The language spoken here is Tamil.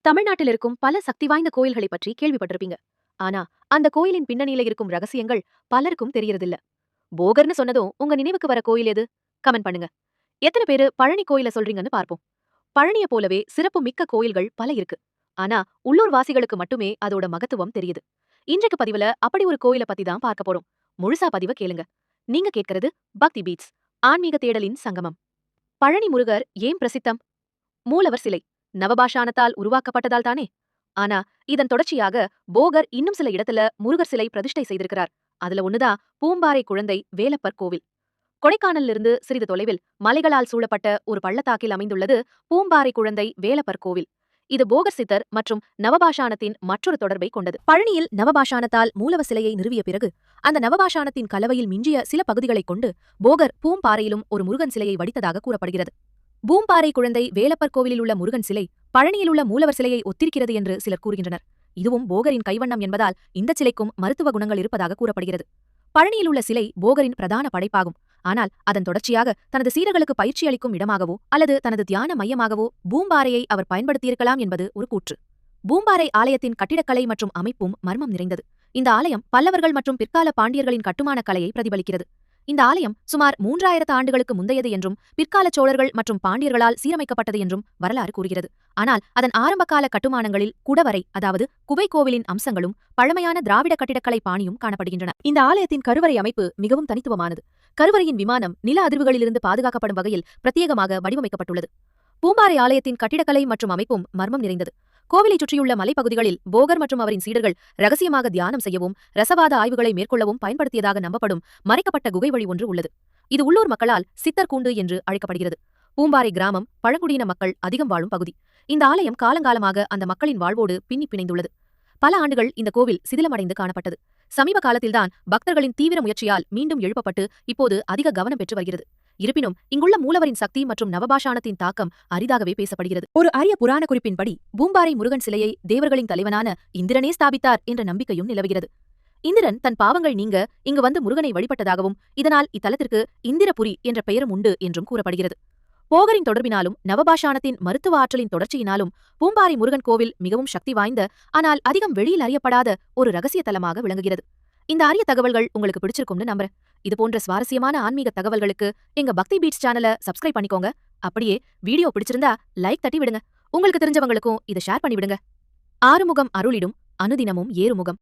தமிழ்நாட்டில் இருக்கும் பல சக்தி வாய்ந்த கோயில்களை பற்றி கேள்விப்பட்டிருப்பீங்க. ஆனா, அந்த கோயிலின் பின்னணியில இருக்கும் ரகசியங்கள் பலருக்கும் தெரியறதில்ல. போகர்னு சொன்னதும் உங்க நினைவுக்கு வர கோயில் எது? கமெண்ட் பண்ணுங்க. எத்தனை பேரு பழனி கோயில சொல்றீங்கன்னு பார்ப்போம். பழனிய போலவே சிறப்பு மிக்க கோயில்கள் பல இருக்கு. ஆனா, உள்ளூர் வாசிகளுக்கு மட்டுமே அதோட மகத்துவம் தெரியுது. இன்றைக்கு பதிவுல அப்படி ஒரு கோயில பத்தி தான் பார்க்க போறோம். முழுசா பதிவ கேளுங்க. நீங்க கேட்கிறது பக்தி பீட்ஸ். ஆன்மீக தேடலின் சங்கமம். பழனி முருகர் ஏன் பிரசித்தம்? மூலவர் சிலை நவபாஷாணத்தால் உருவாக்கப்பட்டதால் தானே. ஆனா இதன் தொடர்ச்சியாக போகர் இன்னும் சில இடத்துல முருகர் சிலை பிரதிஷ்டை செய்திருக்கிறார். அதுல ஒண்ணுதான் பூம்பாறை குழந்தை வேலப்பர் கோவில். கொடைக்கானல்ல இருந்து சிறிது தொலைவில் மலைகளால் சூழப்பட்ட ஒரு பள்ளத்தாக்கில் அமைந்துள்ளது பூம்பாறை குழந்தை வேலப்பர் கோவில். இது போகர் சித்தர் மற்றும் நவபாஷாணத்தின் மற்றொரு தொடர்பை கொண்டது. பழனியில் நவபாஷாணத்தால் மூலவ சிலையை நிறுவிய பிறகு அந்த நவபாஷாணத்தின் கலவையில் மிஞ்சிய சில பகுதிகளைக் கொண்டு போகர் பூம்பாறையிலும் ஒரு முருகன் சிலையை வடித்ததாக கூறப்படுகிறது. பூம்பாறை குழந்தை வேலப்பர் கோவிலில் உள்ள முருகன் சிலை பழனியில் உள்ள மூலவர் சிலையை ஒத்திருக்கிறது என்று சிலர் கூறுகின்றனர். இதுவும் போகரின் கைவண்ணம் என்பதால் இந்த சிலைக்கும் மருத்துவ குணங்கள் இருப்பதாக கூறப்படுகிறது. பழனியில் உள்ள சிலை போகரின் பிரதான படைப்பாகும். ஆனால் அதன் தொடர்ச்சியாக தனது சீடர்களுக்கு பயிற்சி அளிக்கும் இடமாகவோ அல்லது தனது தியான மையமாகவோ பூம்பாறையை அவர் பயன்படுத்தியிருக்கலாம் என்பது ஒரு கூற்று. பூம்பாறை ஆலயத்தின் கட்டிடக்கலை மற்றும் அமைப்பும் மர்மம் நிறைந்தது. இந்த ஆலயம் பல்லவர்கள் மற்றும் பிற்கால பாண்டியர்களின் கட்டுமான கலையை பிரதிபலிக்கிறது. இந்த ஆலயம் சுமார் 3000 ஆண்டுகளுக்கு முந்தையது என்றும் பிற்கால சோழர்கள் மற்றும் பாண்டியர்களால் சீரமைக்கப்பட்டது என்றும் வரலாறு கூறுகிறது. ஆனால் அதன் ஆரம்பகால கட்டுமானங்களில் குடவரை அதாவது குகை கோவிலின் அம்சங்களும் பழமையான திராவிட கட்டிடக்கலை பாணியும் காணப்படுகின்றன. இந்த ஆலயத்தின் கருவறை அமைப்பு மிகவும் தனித்துவமானது. கருவறையின் விமானம் நில அதிர்வுகளிலிருந்து பாதுகாக்கப்படும் வகையில் பிரத்யேகமாக வடிவமைக்கப்பட்டுள்ளது. பூம்பாறை ஆலயத்தின் கட்டிடக்கலை மற்றும் அமைப்பும் மர்மம் நிறைந்தது. கோவிலைச் சுற்றியுள்ள மலைப்பகுதிகளில் போகர் மற்றும் அவரின் சீடர்கள் ரகசியமாக தியானம் செய்யவும் ரசவாத ஆய்வுகளை மேற்கொள்ளவும் பயன்படுத்தியதாக நம்பப்படும் மறைக்கப்பட்ட குகை வழி ஒன்று உள்ளது. இது உள்ளூர் மக்களால் சித்தர் கூண்டு என்று அழைக்கப்படுகிறது. பூம்பாறை கிராமம் பழங்குடியின மக்கள் அதிகம் வாழும் பகுதி. இந்த ஆலயம் காலங்காலமாக அந்த மக்களின் வாழ்வோடு பின்னி பிணைந்துள்ளது. பல ஆண்டுகள் இந்த கோவில் சிதிலமடைந்து காணப்பட்டது. சமீப காலத்தில்தான் பக்தர்களின் தீவிர முயற்சியால் மீண்டும் எழுப்பப்பட்டு இப்போது அதிக கவனம் பெற்று வருகிறது. இருப்பினும் இங்குள்ள மூலவரின் சக்தி மற்றும் நவபாஷாணத்தின் தாக்கம் அரிதாகவே பேசப்படுகிறது. ஒரு அரிய புராண குறிப்பின்படி பூம்பாறை முருகன் சிலையை தேவர்களின் தலைவனான இந்திரனே ஸ்தாபித்தார் என்ற நம்பிக்கையும் நிலவுகிறது. இந்திரன் தன் பாவங்கள் நீங்க இங்கு வந்து முருகனை வழிபட்டதாகவும் இதனால் இத்தலத்திற்கு இந்திரபுரி என்ற பெயரும் உண்டு என்றும் கூறப்படுகிறது. போகரின் தொடர்பினாலும் நவபாஷாணத்தின் மருத்துவ ஆற்றலின் தொடர்ச்சியினாலும் பூம்பாறை முருகன் கோவில் மிகவும் சக்தி வாய்ந்த ஆனால் அதிகம் வெளியில் அறியப்படாத ஒரு ரகசிய தலமாக விளங்குகிறது. இந்த அரிய தகவல்கள் உங்களுக்கு பிடிச்சிருக்கும்னு நம்புறேன். இது போன்ற சுவாரஸ்யமான ஆன்மீக தகவல்களுக்கு எங்க பக்தி பீட்ஸ் சேனலை சப்ஸ்கிரைப் பண்ணிக்கோங்க. அப்படியே வீடியோ பிடிச்சிருந்தா லைக் தட்டி விடுங்க. உங்களுக்கு தெரிஞ்சவங்களுக்கும் இதை ஷேர் பண்ணி விடுங்க. ஆறுமுகம் அருளிடும் அனுதினமும் ஏறுமுகம்.